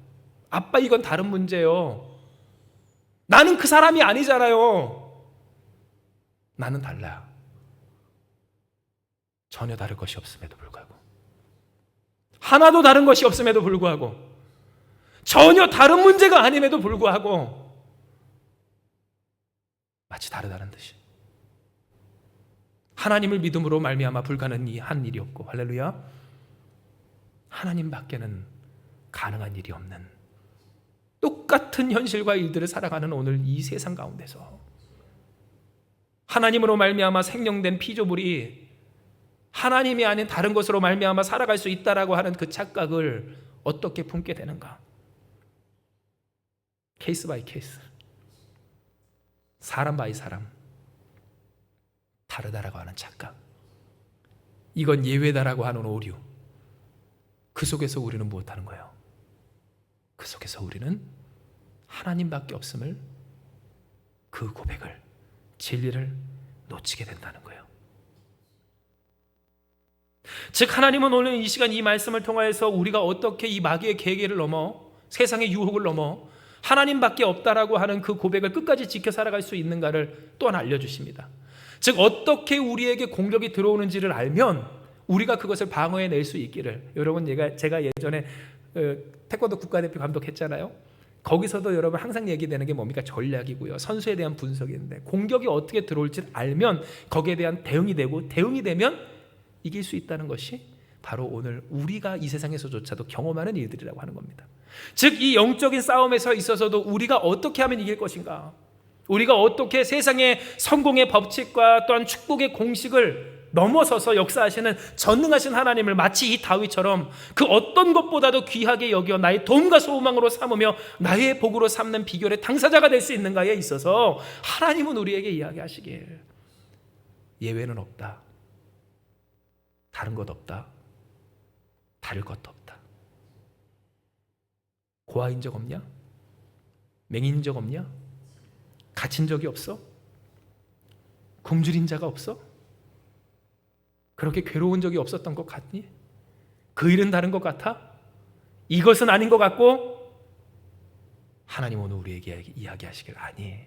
A: 아빠 이건 다른 문제예요. 나는 그 사람이 아니잖아요. 나는 달라요. 전혀 다를 것이 없음에도 불구하고, 하나도 다른 것이 없음에도 불구하고, 전혀 다른 문제가 아님에도 불구하고 마치 다르다는 듯이 하나님을 믿음으로 말미암아 불가능한 일이 없고, 할렐루야, 하나님 밖에는 가능한 일이 없는 똑같은 현실과 일들을 살아가는 오늘 이 세상 가운데서 하나님으로 말미암아 생명된 피조물이 하나님이 아닌 다른 것으로 말미암아 살아갈 수 있다라고 하는 그 착각을 어떻게 품게 되는가? 케이스 바이 케이스, 사람 바이 사람, 다르다라고 하는 착각, 이건 예외다라고 하는 오류, 그 속에서 우리는 무엇하는 거예요? 그 속에서 우리는 하나님밖에 없음을, 그 고백을, 진리를 놓치게 된다는 거예요. 즉 하나님은 오늘 이 시간 이 말씀을 통하여서 우리가 어떻게 이 마귀의 계계를 넘어, 세상의 유혹을 넘어 하나님밖에 없다라고 하는 그 고백을 끝까지 지켜 살아갈 수 있는가를 또한 알려주십니다. 즉 어떻게 우리에게 공격이 들어오는지를 알면 우리가 그것을 방어해낼 수 있기를. 여러분, 제가 예전에 태권도 국가대표 감독했잖아요. 거기서도 여러분 항상 얘기되는 게 뭡니까? 전략이고요, 선수에 대한 분석인데, 공격이 어떻게 들어올지 알면 거기에 대한 대응이 되고, 대응이 되면 이길 수 있다는 것이 바로 오늘 우리가 이 세상에서조차도 경험하는 일들이라고 하는 겁니다. 즉 이 영적인 싸움에서 있어서도 우리가 어떻게 하면 이길 것인가, 우리가 어떻게 세상의 성공의 법칙과 또한 축복의 공식을 넘어서서 역사하시는 전능하신 하나님을 마치 이 다윗처럼 그 어떤 것보다도 귀하게 여겨 나의 도움과 소망으로 삼으며 나의 복으로 삼는 비결의 당사자가 될 수 있는가에 있어서 하나님은 우리에게 이야기하시길, 예외는 없다, 다른 것 없다, 다를 것도 없다. 고아인 적 없냐? 맹인 적 없냐? 갇힌 적이 없어? 굶주린 자가 없어? 그렇게 괴로운 적이 없었던 것 같니? 그 일은 다른 것 같아? 이것은 아닌 것 같고, 하나님 오늘 우리에게 이야기하시길, 아니,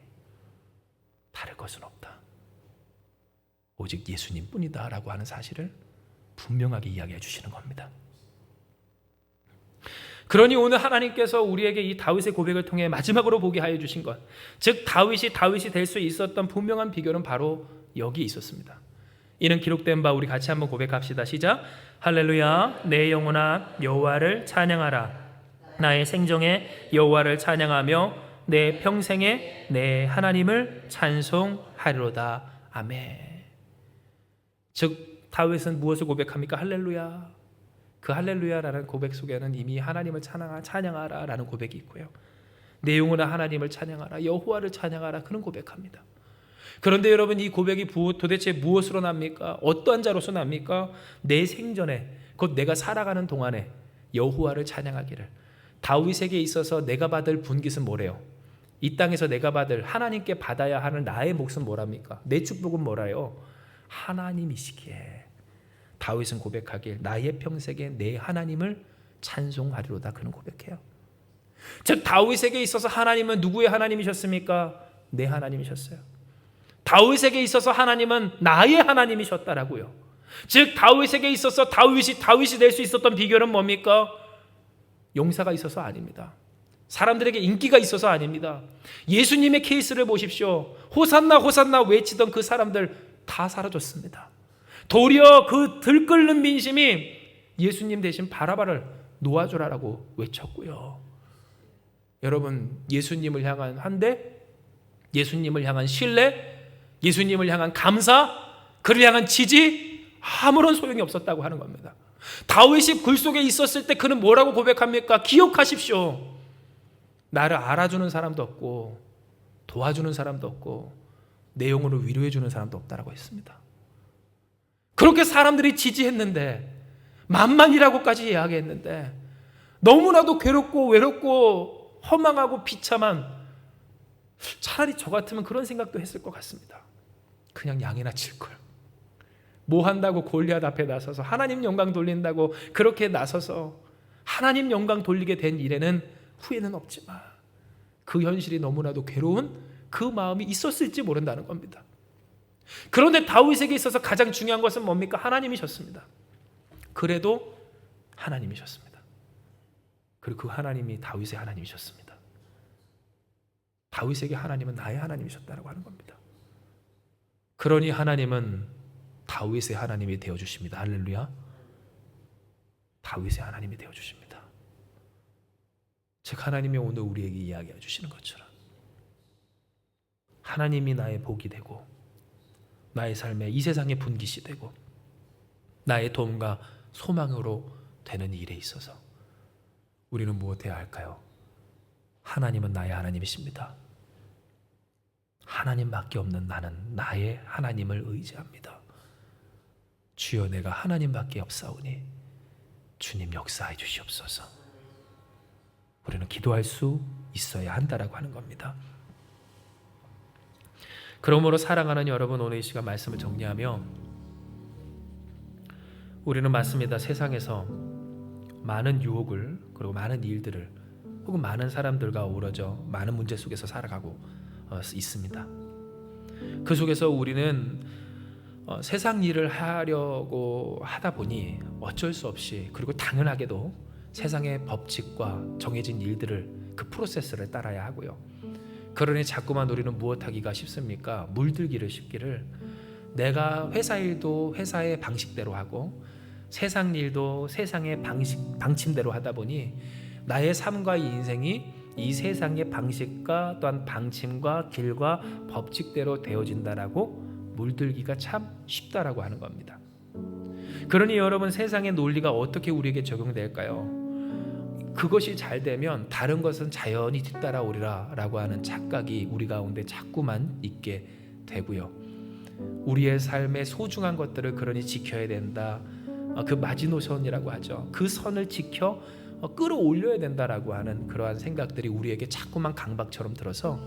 A: 다를 것은 없다, 오직 예수님뿐이다 라고 하는 사실을 분명하게 이야기해 주시는 겁니다. 그러니 오늘 하나님께서 우리에게 이 다윗의 고백을 통해 마지막으로 보게 하여 주신 것, 즉 다윗이 될 수 있었던 분명한 비결은 바로 여기 있었습니다. 이는 기록된 바, 우리 같이 한번 고백합시다. 시작. 할렐루야, 내 영혼아 여호와를 찬양하라. 나의 생정에 여호와를 찬양하며 내 평생에 내 하나님을 찬송하리로다. 아멘. 즉 다윗은 무엇을 고백합니까? 할렐루야. 그 할렐루야라는 고백 속에는 이미 하나님을 찬양하라 라는 고백이 있고요, 내 영혼아 하나님을 찬양하라, 여호와를 찬양하라, 그런 고백합니다. 그런데 여러분, 이 고백이 도대체 무엇으로 납니까? 어떠한 자로서 납니까? 내 생전에, 곧 내가 살아가는 동안에 여호와를 찬양하기를. 다윗에게 있어서 내가 받을 분깃은 뭐래요? 이 땅에서 내가 받을, 하나님께 받아야 하는 나의 몫은 뭐랍니까? 내 축복은 뭐라요? 하나님이시기에 다윗은 고백하길, 나의 평생에 내 하나님을 찬송하리로다, 그는 고백해요. 즉 다윗에게 있어서 하나님은 누구의 하나님이셨습니까? 내 하나님이셨어요. 다윗에게 있어서 하나님은 나의 하나님이셨다라고요. 즉 다윗에게 있어서 다윗이 될 수 있었던 비결은 뭡니까? 용사가 있어서 아닙니다. 사람들에게 인기가 있어서 아닙니다. 예수님의 케이스를 보십시오. 호산나 호산나 외치던 그 사람들 다 사라졌습니다. 도리어 그 들끓는 민심이 예수님 대신 바라바를 놓아주라라고 외쳤고요. 여러분, 예수님을 향한 환대, 예수님을 향한 신뢰, 예수님을 향한 감사, 그를 향한 지지, 아무런 소용이 없었다고 하는 겁니다. 다윗이 굴 속에 있었을 때 그는 뭐라고 고백합니까? 기억하십시오. 나를 알아주는 사람도 없고 도와주는 사람도 없고 내용으로 위로해 주는 사람도 없다라고 했습니다. 그렇게 사람들이 지지했는데, 만만이라고까지 이야기했는데, 너무나도 괴롭고 외롭고 허망하고 비참한, 차라리 저 같으면 그런 생각도 했을 것 같습니다. 그냥 양이나 칠걸. 뭐 한다고 골리앗 앞에 나서서 하나님 영광 돌린다고 그렇게 나서서 하나님 영광 돌리게 된 일에는 후회는 없지만 그 현실이 너무나도 괴로운 그 마음이 있었을지 모른다는 겁니다. 그런데 다윗에게 있어서 가장 중요한 것은 뭡니까? 하나님이셨습니다. 그래도 하나님이셨습니다. 그리고 그 하나님이 다윗의 하나님이셨습니다. 다윗에게 하나님은 나의 하나님이셨다고 하는 겁니다. 그러니 하나님은 다윗의 하나님이 되어주십니다. 할렐루야. 다윗의 하나님이 되어주십니다. 즉 하나님이 오늘 우리에게 이야기해 주시는 것처럼 하나님이 나의 복이 되고 나의 삶에 이 세상의 분깃이 되고 나의 도움과 소망으로 되는 일에 있어서 우리는 무엇해야 할까요? 하나님은 나의 하나님이십니다. 하나님밖에 없는 나는 나의 하나님을 의지합니다. 주여 내가 하나님밖에 없사오니 주님 역사해 주시옵소서. 우리는 기도할 수 있어야 한다라고 하는 겁니다. 그러므로 사랑하는 여러분, 오늘 이 시간 말씀을 정리하며 우리는 맞습니다. 세상에서 많은 유혹을 그리고 많은 일들을 혹은 많은 사람들과 어우러져 많은 문제 속에서 살아가고 있습니다. 그 속에서 우리는 세상 일을 하려고 하다 보니 어쩔 수 없이 그리고 당연하게도 세상의 법칙과 정해진 일들을 그 프로세스를 따라야 하고요. 그러니 자꾸만 우리는 무엇하기가 쉽습니까? 물들기를 쉽기를 내가 회사 일도 회사의 방식대로 하고 세상 일도 세상의 방침대로 하다 보니 나의 삶과 인생이 이 세상의 방식과 또한 방침과 길과 법칙대로 되어진다라고 물들기가 참 쉽다라고 하는 겁니다. 그러니 여러분, 세상의 논리가 어떻게 우리에게 적용될까요? 그것이 잘 되면 다른 것은 자연히 뒤따라오리라 라고 하는 착각이 우리 가운데 자꾸만 있게 되고요. 우리의 삶의 소중한 것들을 그러니 지켜야 된다. 그 마지노선이라고 하죠. 그 선을 지켜 끌어올려야 된다라고 하는 그러한 생각들이 우리에게 자꾸만 강박처럼 들어서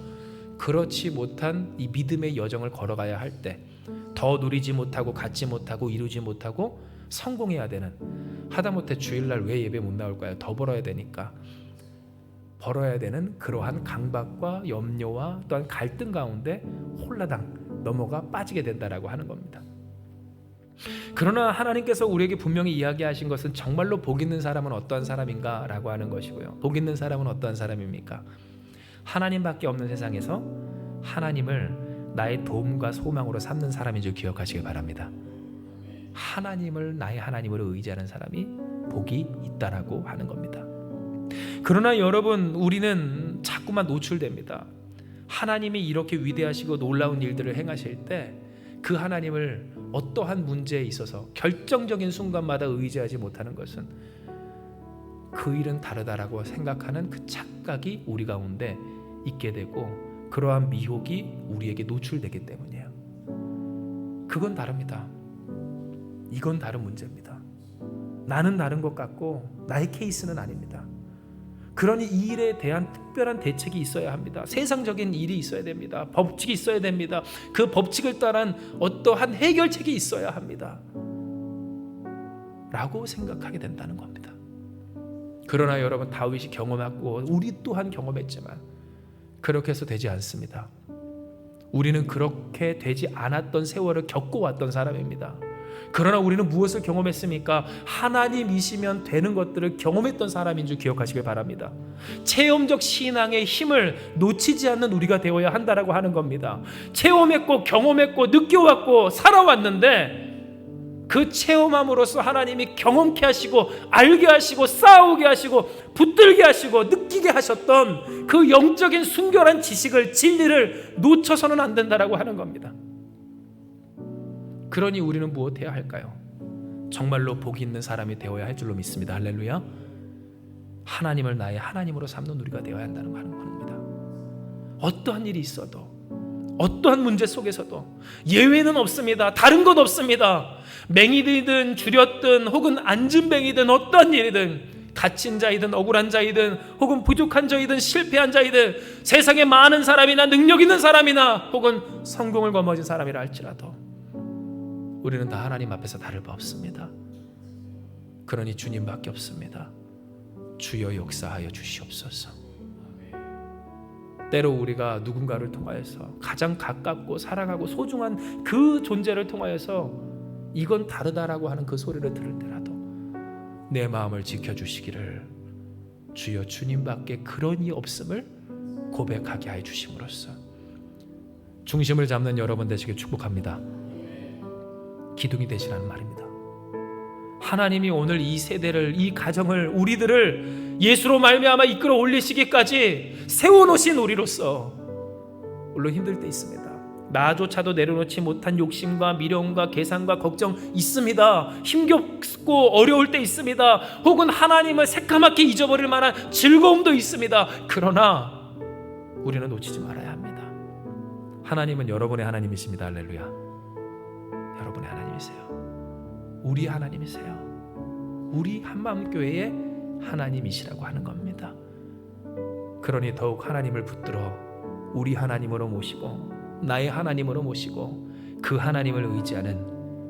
A: 그렇지 못한 이 믿음의 여정을 걸어가야 할 때 더 누리지 못하고 갖지 못하고 이루지 못하고 성공해야 되는, 하다못해 주일날 왜 예배 못 나올까요? 더 벌어야 되니까 벌어야 되는 그러한 강박과 염려와 또한 갈등 가운데 홀라당 넘어가 빠지게 된다라고 하는 겁니다. 그러나 하나님께서 우리에게 분명히 이야기하신 것은 정말로 복 있는 사람은 어떠한 사람인가 라고 하는 것이고요. 복 있는 사람은 어떠한 사람입니까? 하나님밖에 없는 세상에서 하나님을 나의 도움과 소망으로 삼는 사람인 줄 기억하시길 바랍니다. 하나님을 나의 하나님으로 의지하는 사람이 복이 있다라고 하는 겁니다. 그러나 여러분, 우리는 자꾸만 노출됩니다. 하나님이 이렇게 위대하시고 놀라운 일들을 행하실 때 그 하나님을 어떠한 문제에 있어서 결정적인 순간마다 의지하지 못하는 것은 그 일은 다르다라고 생각하는 그 착각이 우리 가운데 있게 되고 그러한 미혹이 우리에게 노출되기 때문이에요. 그건 다릅니다. 이건 다른 문제입니다. 나는 다른 것 같고 나의 케이스는 아닙니다. 그러니 이 일에 대한 특별한 대책이 있어야 합니다. 세상적인 일이 있어야 됩니다. 법칙이 있어야 됩니다. 그 법칙을 따른 어떠한 해결책이 있어야 합니다. 라고 생각하게 된다는 겁니다. 그러나 여러분, 다윗이 경험했고 우리 또한 경험했지만 그렇게 해서 되지 않습니다. 우리는 그렇게 되지 않았던 세월을 겪어왔던 사람입니다. 그러나 우리는 무엇을 경험했습니까? 하나님이시면 되는 것들을 경험했던 사람인 줄 기억하시길 바랍니다. 체험적 신앙의 힘을 놓치지 않는 우리가 되어야 한다라고 하는 겁니다. 체험했고 경험했고 느껴왔고 살아왔는데 그 체험함으로써 하나님이 경험케 하시고 알게 하시고 싸우게 하시고 붙들게 하시고 느끼게 하셨던 그 영적인 순결한 지식을, 진리를 놓쳐서는 안 된다라고 하는 겁니다. 그러니 우리는 무엇해야 할까요? 정말로 복이 있는 사람이 되어야 할 줄로 믿습니다. 할렐루야. 하나님을 나의 하나님으로 삼는 우리가 되어야 한다는 거 하는 겁니다. 어떠한 일이 있어도, 어떠한 문제 속에서도 예외는 없습니다. 다른 것 없습니다. 맹인이든 줄였든 혹은 앉은뱅이든 어떠한 일이든, 갇힌 자이든 억울한 자이든 혹은 부족한 자이든 실패한 자이든 세상에 많은 사람이나 능력 있는 사람이나 혹은 성공을 거머쥔 사람이라 할지라도 우리는 다 하나님 앞에서 다를 바 없습니다. 그러니 주님밖에 없습니다. 주여 역사하여 주시옵소서. 때로 우리가 누군가를 통하여서 가장 가깝고 사랑하고 소중한 그 존재를 통하여서 이건 다르다라고 하는 그 소리를 들을 때라도 내 마음을 지켜주시기를 주여 주님밖에 그런 이 없음을 고백하게 해 주심으로써 중심을 잡는 여러분 되시길 축복합니다. 기둥이 되시라는 말입니다. 하나님이 오늘 이 세대를, 이 가정을, 우리들을 예수로 말미암아 이끌어 올리시기까지 세워놓으신 우리로서 물론 힘들 때 있습니다. 나조차도 내려놓지 못한 욕심과 미련과 계산과 걱정 있습니다. 힘겹고 어려울 때 있습니다. 혹은 하나님을 새까맣게 잊어버릴 만한 즐거움도 있습니다. 그러나 우리는 놓치지 말아야 합니다. 하나님은 여러분의 하나님이십니다. 할렐루야. 여러분의 하나님이세요. 우리 하나님이세요. 우리 한마음교회의 하나님이시라고 하는 겁니다. 그러니 더욱 하나님을 붙들어 우리 하나님으로 모시고 나의 하나님으로 모시고 그 하나님을 의지하는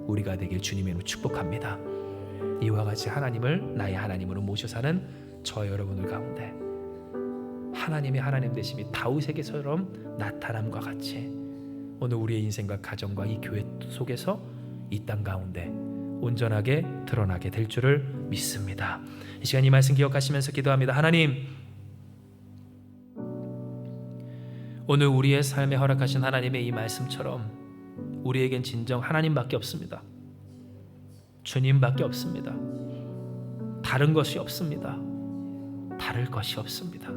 A: 우리가 되길 주님의 이름으로 축복합니다. 이와 같이 하나님을 나의 하나님으로 모셔 사는 저 여러분들 가운데 하나님의 하나님 되심이 다윗에게처럼 나타남과 같이 오늘 우리의 인생과 가정과 이 교회 속에서 이 땅 가운데 온전하게 드러나게 될 줄을 믿습니다. 이 시간 이 말씀 기억하시면서 기도합니다. 하나님, 오늘 우리의 삶에 허락하신 하나님의 이 말씀처럼 우리에겐 진정 하나님밖에 없습니다. 주님밖에 없습니다. 다른 것이 없습니다. 다를 것이 없습니다.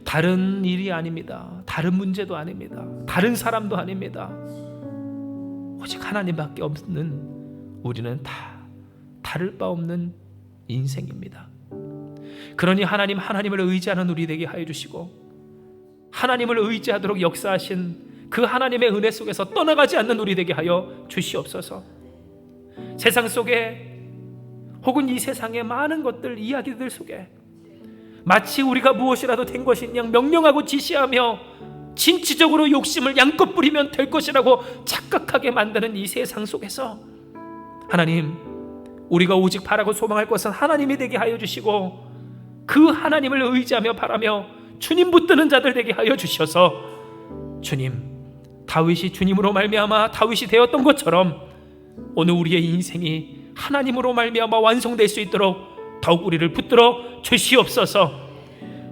A: 다른 일이 아닙니다. 다른 문제도 아닙니다. 다른 사람도 아닙니다. 오직 하나님밖에 없는 우리는 다 다를 바 없는 인생입니다. 그러니 하나님을 의지하는 우리 되게 하여 주시고 하나님을 의지하도록 역사하신 그 하나님의 은혜 속에서 떠나가지 않는 우리 되게 하여 주시옵소서. 세상 속에 혹은 이 세상의 많은 것들, 이야기들 속에 마치 우리가 무엇이라도 된 것인 양 명령하고 지시하며 진취적으로 욕심을 양껏 부리면 될 것이라고 착각하게 만드는 이 세상 속에서 하나님, 우리가 오직 바라고 소망할 것은 하나님이 되게 하여 주시고 그 하나님을 의지하며 바라며 주님 붙드는 자들 되게 하여 주셔서 주님, 다윗이 주님으로 말미암아 다윗이 되었던 것처럼 오늘 우리의 인생이 하나님으로 말미암아 완성될 수 있도록 더욱 우리를 붙들어 주시옵소서.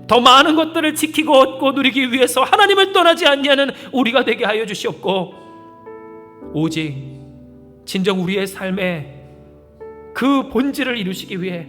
A: 더 많은 것들을 지키고 얻고 누리기 위해서 하나님을 떠나지 아니하는 우리가 되게 하여 주시옵고 오직 진정 우리의 삶에 그 본질을 이루시기 위해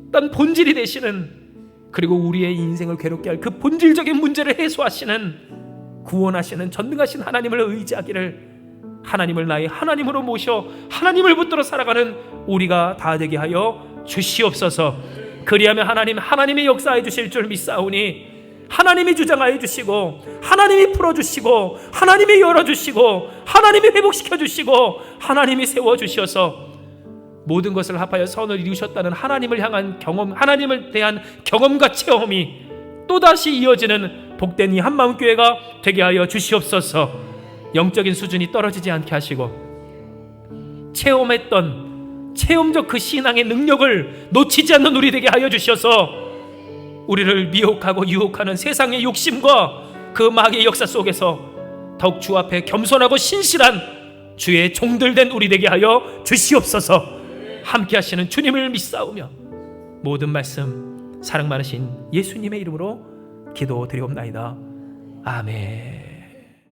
A: 어떤 본질이 되시는, 그리고 우리의 인생을 괴롭게 할 그 본질적인 문제를 해소하시는, 구원하시는 전능하신 하나님을 의지하기를, 하나님을 나의 하나님으로 모셔 하나님을 붙들어 살아가는 우리가 다 되게 하여 주시옵소서. 그리하면 하나님이 역사해 주실 줄 믿사오니 하나님이 주장하여 주시고 하나님이 풀어주시고 하나님이 열어주시고 하나님이 회복시켜 주시고 하나님이 세워주셔서 모든 것을 합하여 선을 이루셨다는 하나님을 향한 경험, 하나님을 대한 경험과 체험이 또다시 이어지는 복된 이 한마음교회가 되게 하여 주시옵소서. 영적인 수준이 떨어지지 않게 하시고 체험적 그 신앙의 능력을 놓치지 않는 우리 되게 하여 주셔서 우리를 미혹하고 유혹하는 세상의 욕심과 그 마귀의 역사 속에서 더욱 주 앞에 겸손하고 신실한 주의 종들 된 우리 되게 하여 주시옵소서. 함께 하시는 주님을 믿사오며 모든 말씀 사랑 많으신 예수님의 이름으로 기도드리옵나이다. 아멘.